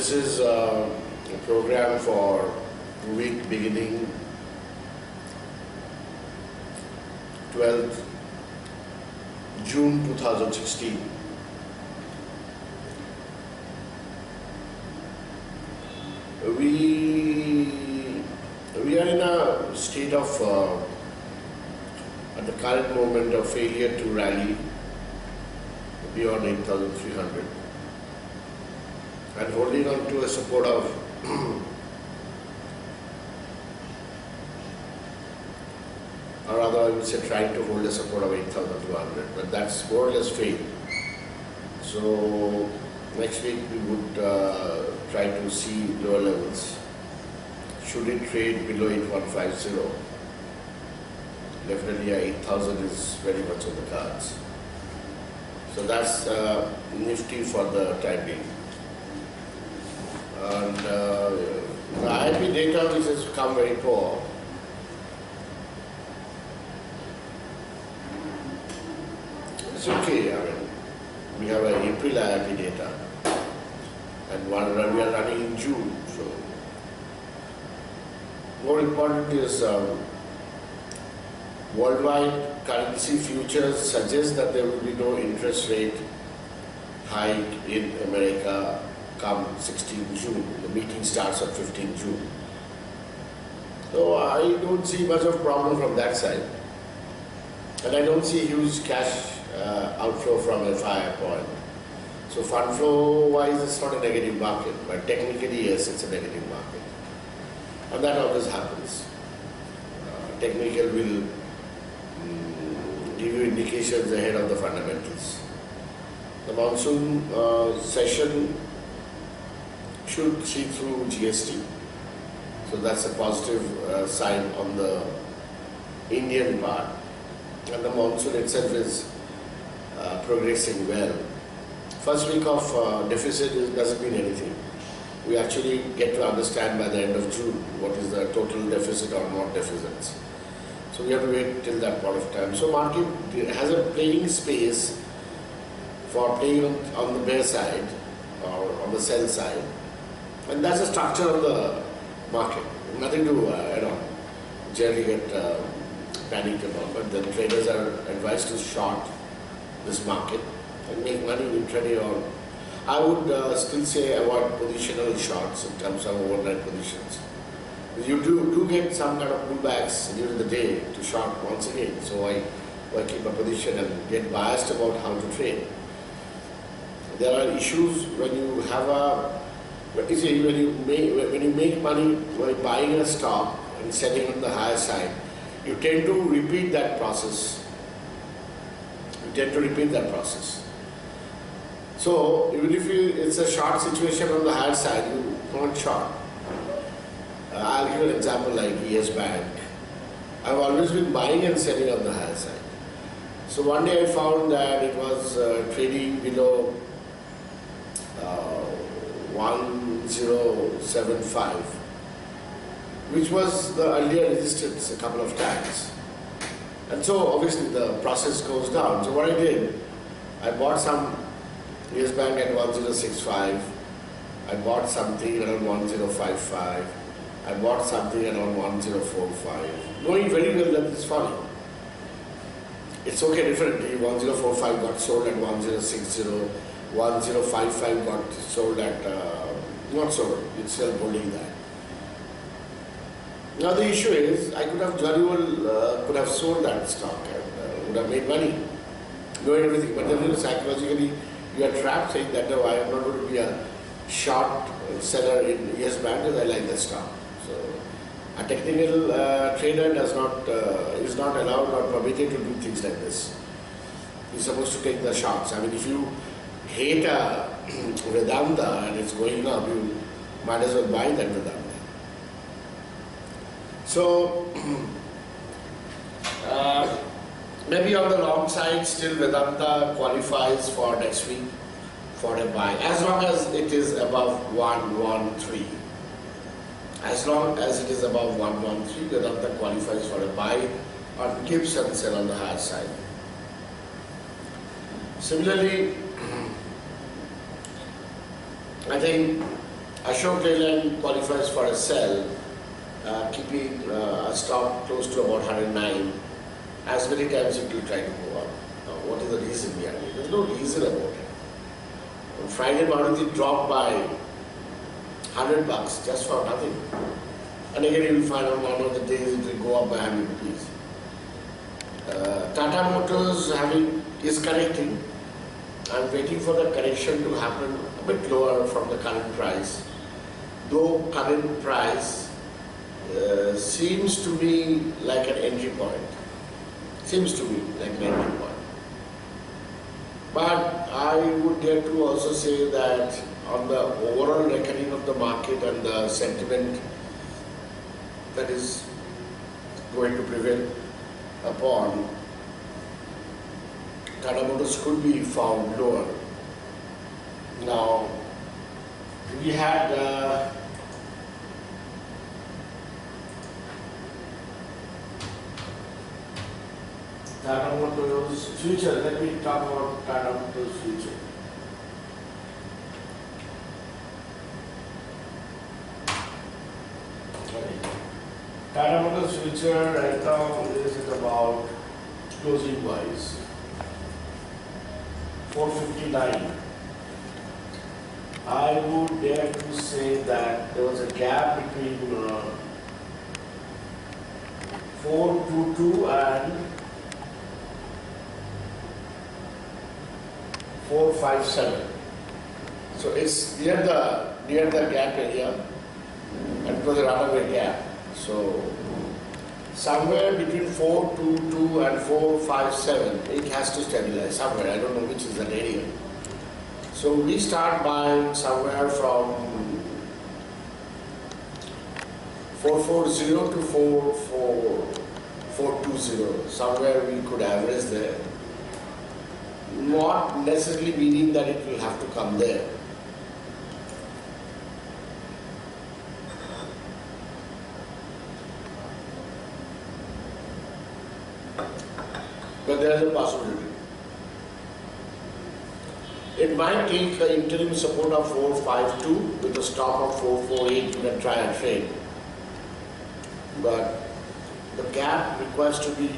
This is a program for week beginning 12th June 2016. We are in a state of, at the current moment, of failure to rally beyond 8,300 and holding on to a support of or rather I would say trying to hold a support of 8,200, but that's more or less failed. So next week we would try to see lower levels. Should it trade below 8150, definitely 8,000 is very much on the cards. So that's nifty for the time being. And the IP data, which has come very poor, it's okay. I mean, we have an April IP data, and we are running in June. So, more important is worldwide currency futures suggest that there will be no interest rate hike in America come 16 June. The meeting starts on 15 June. So I don't see much of a problem from that side. And I don't see huge cash outflow from a FI point. So fund flow wise, it's not a negative market, but technically, yes, it's a negative market. And that always happens. Technical will give you indications ahead of the fundamentals. The monsoon session should see through GST. So that's a positive sign on the Indian part. And the monsoon itself is progressing well. First week of deficit doesn't mean anything. We actually get to understand by the end of June what is the total deficit or not deficits. So we have to wait till that point of time. So market has a playing space for playing on the bear side or on the sell side. And that's the structure of the market. Nothing to generally get panicked about. But the traders are advised to short this market and make money intraday. Or I would still say avoid positional shorts in terms of overnight positions. You do get some kind of pullbacks during the day to short once again. So I keep a position and get biased about how to trade. There are issues when you have a when you make money by buying a stock and selling on the higher side, you tend to repeat that process. So even if it's a short situation on the higher side, you can't short. I'll give you an example like ES Bank. I've always been buying and selling on the higher side. So one day I found that it was trading below 1075, which was the earlier resistance a couple of times. And so obviously the process goes down. So what I did, I bought some ES Bank at 1065, I bought something around 1055, I bought something around 1045, knowing very well that it's falling. It's okay differently. 1045 got sold at 1060, 1055 got sold at, not sold, it's still holding that. Now the issue is, I could have very well could have sold that stock and would have made money, knowing everything. But then psychologically, you are trapped saying that no, I am not going to be a short seller in ES Bank because I like the stock. So a technical trader is not allowed or permitted to do things like this. He's supposed to take the shots. I mean, if you hate a Vedanta and it's going up, you might as well buy that Vedanta. So maybe on the long side, still Vedanta qualifies for next week for a buy, as long as it is above 113. As long as it is above 113, Vedanta qualifies for a buy on Gibbs and sell on the higher side. Similarly, I think Ashok Leyland qualifies for a sell, keeping a stop close to about 109. As many times it will try to go up. Now, what is the reason behind it? There's no reason about it. On Friday morning it dropped by $100 just for nothing. And again you will find on one of the days it will go up by 100 rupees. Tata Motors is correcting. I'm waiting for the correction to happen a bit lower from the current price. Though current price seems to be like an entry point. Seems to be like an entry point. But I would dare to also say that on the overall reckoning of the market and the sentiment that is going to prevail upon, Tata Motors could be found lower. Now, we had Tata Motors future. Let me talk about Tata Motors future. Tata Motors future right now is at about closing wise 459. I would dare to say that there was a gap between 422 and 457. So it's near the gap area, and it was a runaway gap. So somewhere between 422 and 457, it has to stabilize somewhere. I don't know which is that area. So we start buying somewhere from 440 to 420. Somewhere we could average there. Not necessarily meaning that it will have to come there. But there is a possibility. It might take an interim support of 452 with a stop of 448. You can try and trade. But the gap requires to be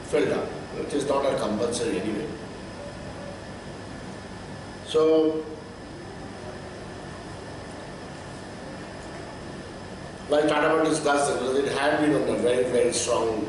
filled up. It is not a compulsory anyway. So, like Tata Motors does, it had been on a very, very strong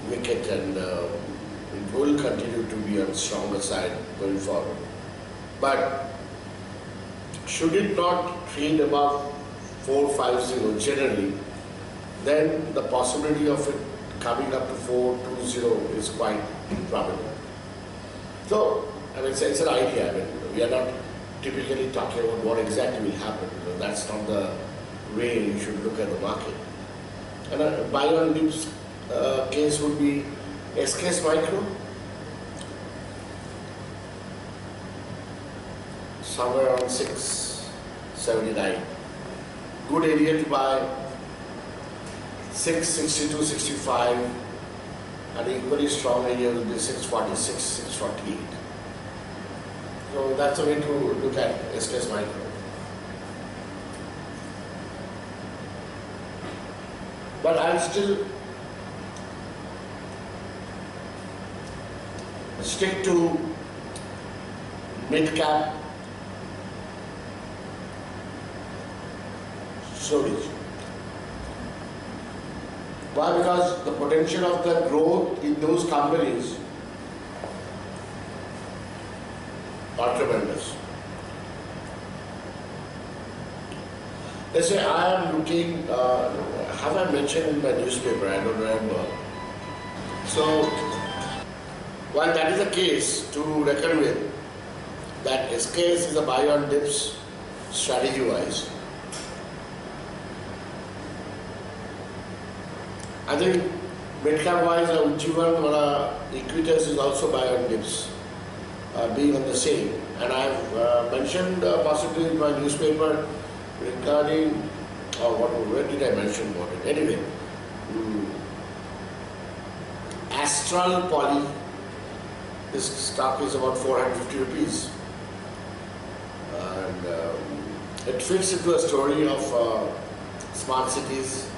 wicket, and it will continue to be on the stronger side going forward. But should it not trade above 450 generally, then the possibility of it coming up to 420 is quite probable. So, I mean, it's an idea. I mean, we are not typically talking about what exactly will happen. That's not the way you should look at the market. And a buy on dips case would be SKS Micro, somewhere around 679. Good area to buy 662, 65, and equally strong area will be 646, 648. So that's a way to look at SKS Micro. But I'll still stick to mid-cap storage. Why? Because the potential of the growth in those companies are tremendous. Let's say I am looking, have I mentioned in my newspaper? I don't remember. So, while that is a case to reckon with, that SKS is a buy on dips strategy-wise, I think mid-cap-wise, Ujjivan or Equitas is also buy on dips, being on the same. And I have mentioned possibly in my newspaper regarding, where did I mention about it? Anyway, Astral Poly, this stock is about 450 rupees. And It fits into a story of smart cities,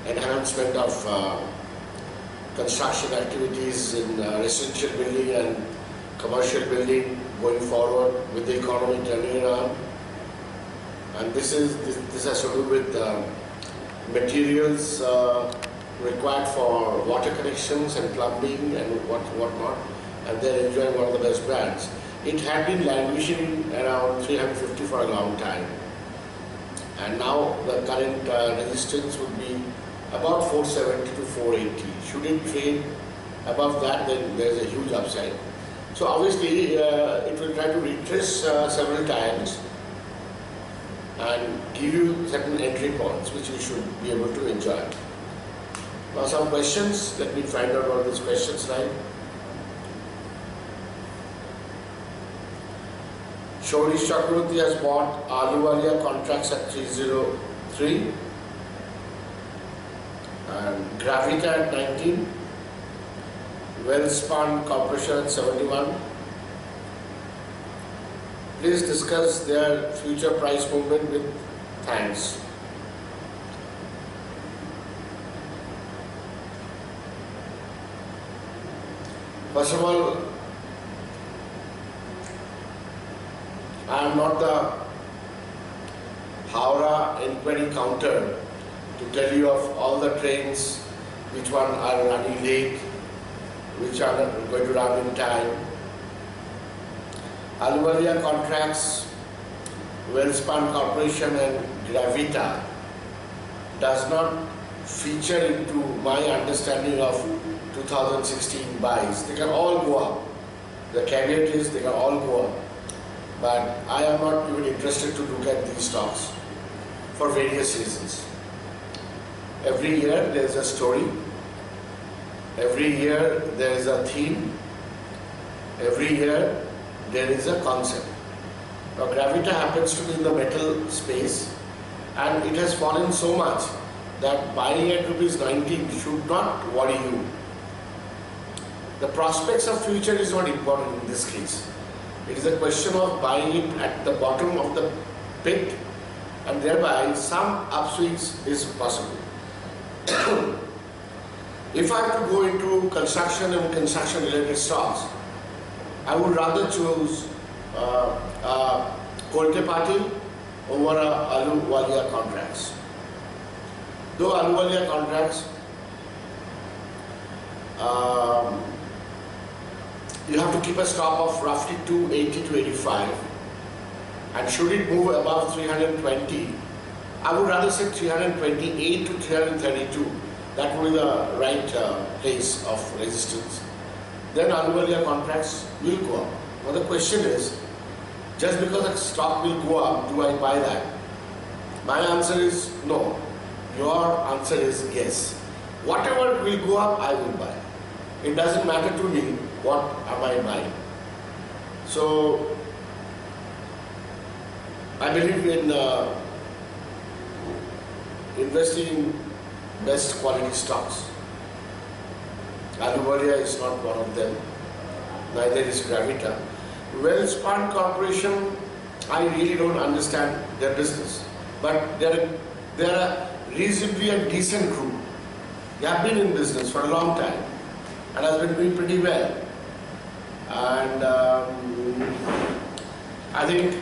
enhancement of construction activities in residential building and commercial building going forward with the economy turning around. And this has to do with materials required for water connections and plumbing and whatnot, and they're enjoying one of the best brands. It had been languishing around 350 for a long time, and now the current resistance would be about 470 to 480. Should it trade above that, then there's a huge upside. So obviously it will try to retrace several times and give you certain entry points which you should be able to enjoy. Now some questions, let me find out what these questions like. Souro Chakraborty has bought Ahluwalia contracts at 303 and Gravita at 19, Welspun Corporation at 71. Please discuss their future price movement with thanks. First of all, I am not the Howrah inquiry counter to tell you of all the trains, which one are running late, which are not going to run in time. Ahluwalia contracts, Welspun Corporation and Gravita does not feature into my understanding of 2016 buys. They can all go up. The caveat is they can all go up. But I am not even interested to look at these stocks for various reasons. Every year there is a story. Every year there is a theme. Every year there is a concept. Now Gravita happens to be in the metal space, and it has fallen so much that buying at ₹19 should not worry you. The prospects of future is not important in this case. It is a question of buying it at the bottom of the pit, and thereby some upswings is possible. If I have to go into construction and construction related stocks, I would rather choose Kolte Patil over Ahluwalia contracts. Though Ahluwalia contracts, you have to keep a stop of roughly 280 to 85, and should it move above 320, I would rather say 328 to 332. That would be the right place of resistance. Then Ahluwalia contracts will go up. Now the question is, just because a stock will go up, do I buy that? My answer is no. Your answer is yes. Whatever will go up, I will buy. It doesn't matter to me what am I buying. So I believe in investing in best quality stocks. Ahluwalia is not one of them, neither is Gravita. Welspun Corporation, I really don't understand their business, but they're a reasonably a decent group. They have been in business for a long time and has been doing pretty well. And I think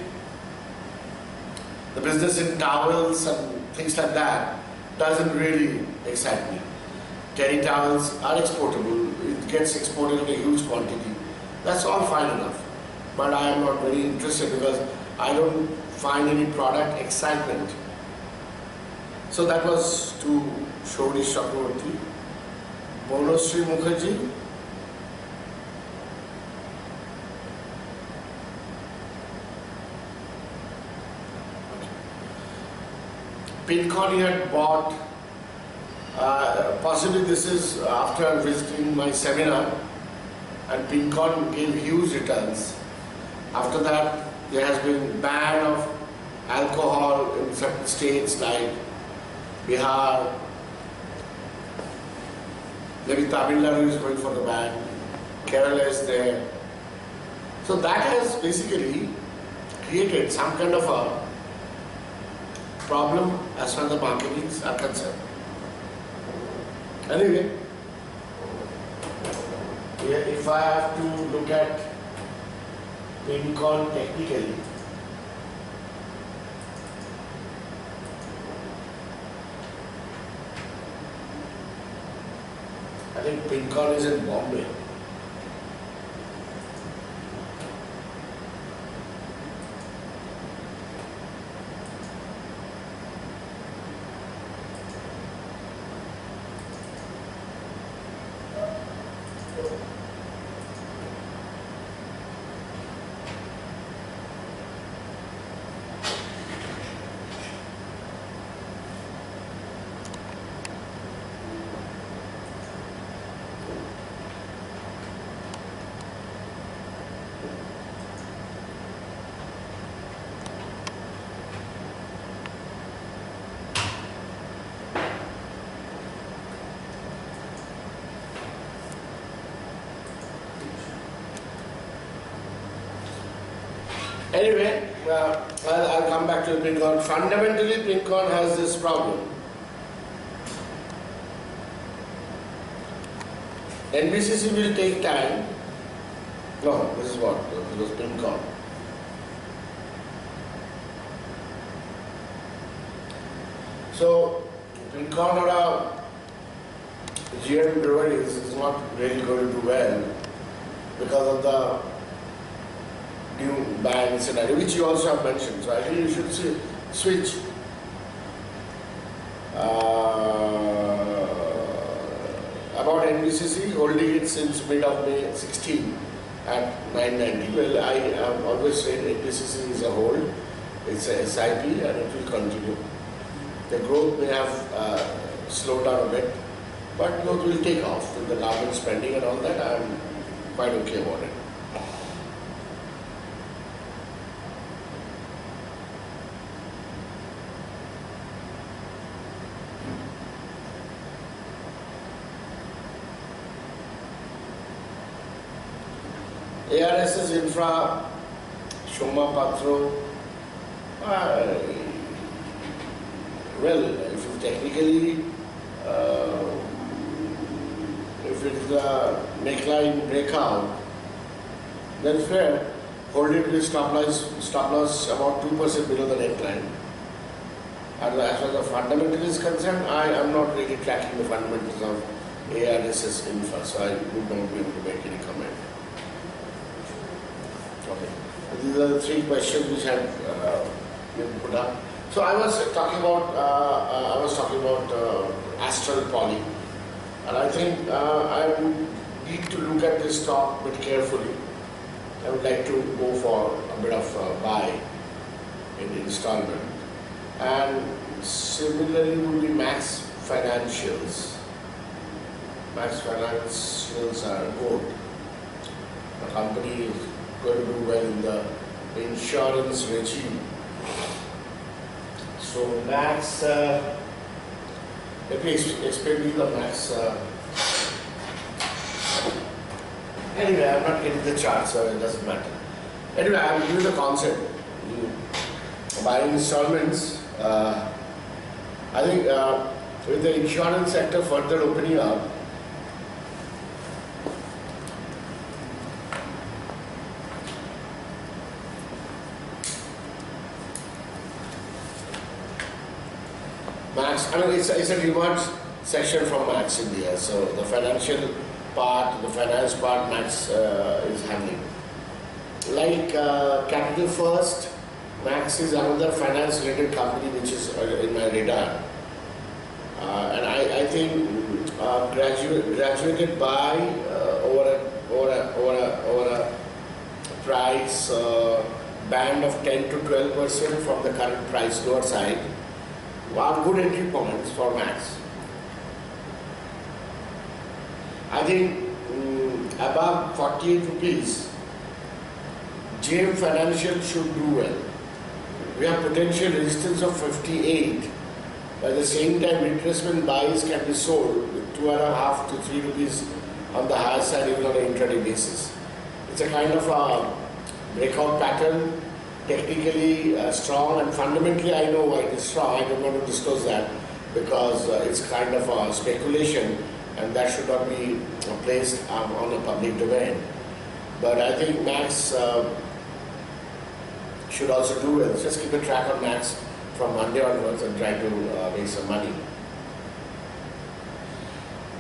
the business in towels and things like that doesn't really excite me. Terry towels are exportable. It gets exported in a huge quantity. That's all fine enough. But I am not very interested because I don't find any product excitement. So that was to Souro Chakraborty. Bonusri Mukherjee. Pincon had bought, possibly this is after visiting my seminar, and Pincon gave huge returns. After that, there has been ban of alcohol in certain states like Bihar, maybe Tamil Nadu is going for the ban, Kerala is there. So that has basically created some kind of a problem as far as the markets are concerned. Anyway, if I have to look at Pincon technically, I think Pincon is in Bombay. Anyway, I'll come back to Pincon. Fundamentally, Pincon has this problem. NBCC will take time. No, this is what? This was Pincon. So, Pincon or a GM breweries is not really going to do well because of the new ban scenario, which you also have mentioned. So I think you should switch. About NBCC, holding it since mid of May 16 at 990. Well, I have always said NBCC is a hold. It's a SIP and it will continue. The growth may have slowed down a bit, but growth will take off with the government spending and all that. I am quite okay about it. ARS's infra, Shoma Patro, well, if you technically, if it is a neckline breakout, then fair, hold it with stop loss about 2% below the neckline. And as far as the fundamental is concerned, I am not really tracking the fundamentals of ARS's infra, so I would not be able to make any comment. Okay. These are the three questions which had been put up. So I was talking about Astral Poly, and I think I would need to look at this stock a bit carefully. I would like to go for a bit of buy in installment, and similarly would be Max Financials. Max Financials are good. The company is going to do well in the insurance regime. So Max, let me explain to you the Max. Anyway, I'm not getting the chart, so it doesn't matter. Anyway, I'll give you the concept. Buying installments, I think with the insurance sector further opening up, Max, I mean, it's a reverse section from Max India. So the financial part, the finance part, Max is handling. Like Capital First, Max is another finance-related company which is in my radar. And I think graduated by over a price band of 10 to 12% from the current price lower side. Are good entry points for Max. I think above 48 rupees, JM Financial should do well. We have potential resistance of 58. By the same time, retracement buys can be sold with 2.5 to 3 rupees on the higher side, even on an intraday basis. It's a kind of a breakout pattern technically strong, and fundamentally I know why it is strong. I don't want to disclose that because it's kind of a speculation and that should not be placed on a public domain. But I think Max should also do well. Just keep a track on Max from Monday onwards and try to make some money.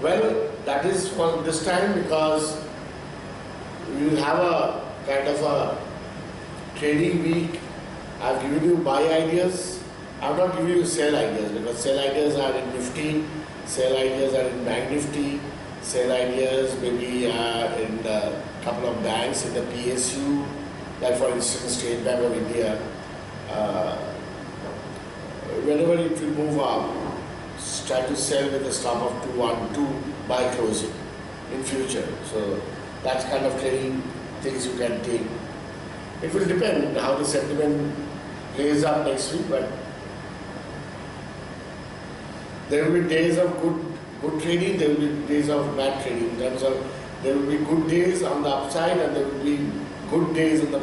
Well, that is for this time, because we will have a kind of a trading week. I've given you buy ideas. I've not given you sell ideas, because sell ideas are in Nifty, sell ideas are in Bank Nifty, sell ideas maybe are in a couple of banks in the PSU, like for instance State Bank of India. Whenever it will move up, try to sell with a stop of 212 by closing in future. So that's kind of trading things you can take. It will depend how the sentiment plays up next week, but there will be days of good trading, there will be days of bad trading. In terms of, there will be good days on the upside and there will be good days on the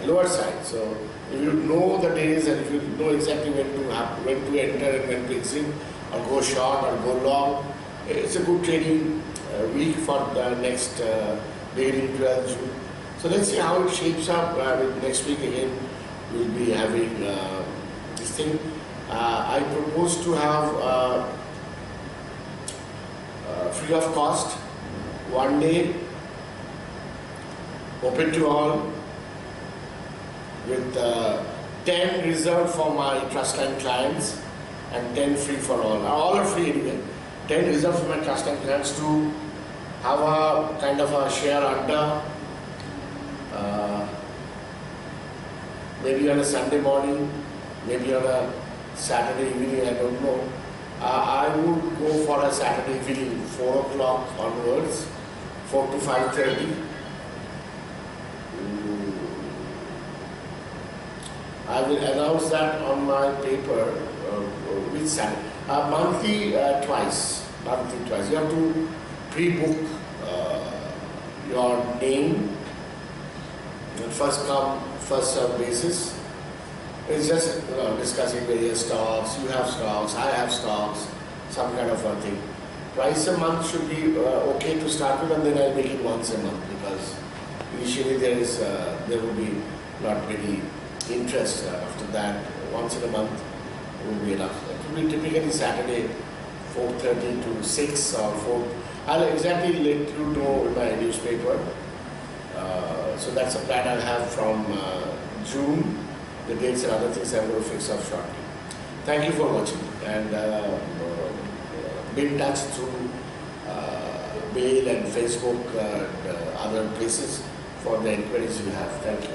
lower side. So if you know the days and if you know exactly when to enter and when to exit, or go short or go long, it's a good trading week for the next beginning 12th June. So let's see how it shapes up. Next week again we'll be having this thing. I propose to have free of cost, 1 day, open to all, with 10 reserved for my trust line clients and 10 free for all. All are free anyway. 10 reserved for my trust line clients to have a kind of a share under, maybe on a Sunday morning, maybe on a Saturday evening, I don't know. I would go for a Saturday evening, 4 o'clock onwards, 4 to 5:30. I will announce that on my paper which Saturday. Monthly twice. You have to pre-book your name, first come, first serve basis. It's just discussing various stocks. You have stocks, I have stocks, some kind of a thing. Twice a month should be okay to start with, and then I'll make it once a month, because initially there will be not many interest. After that, once in a month will be enough. It will be typically Saturday, 4:30 to 6 or 4. I'll exactly let you know in my newspaper. So that's a plan I'll have from June. The dates and other things I'm going to fix up shortly. Thank you for watching, and be in touch through mail and Facebook and other places for the inquiries you have. Thank you.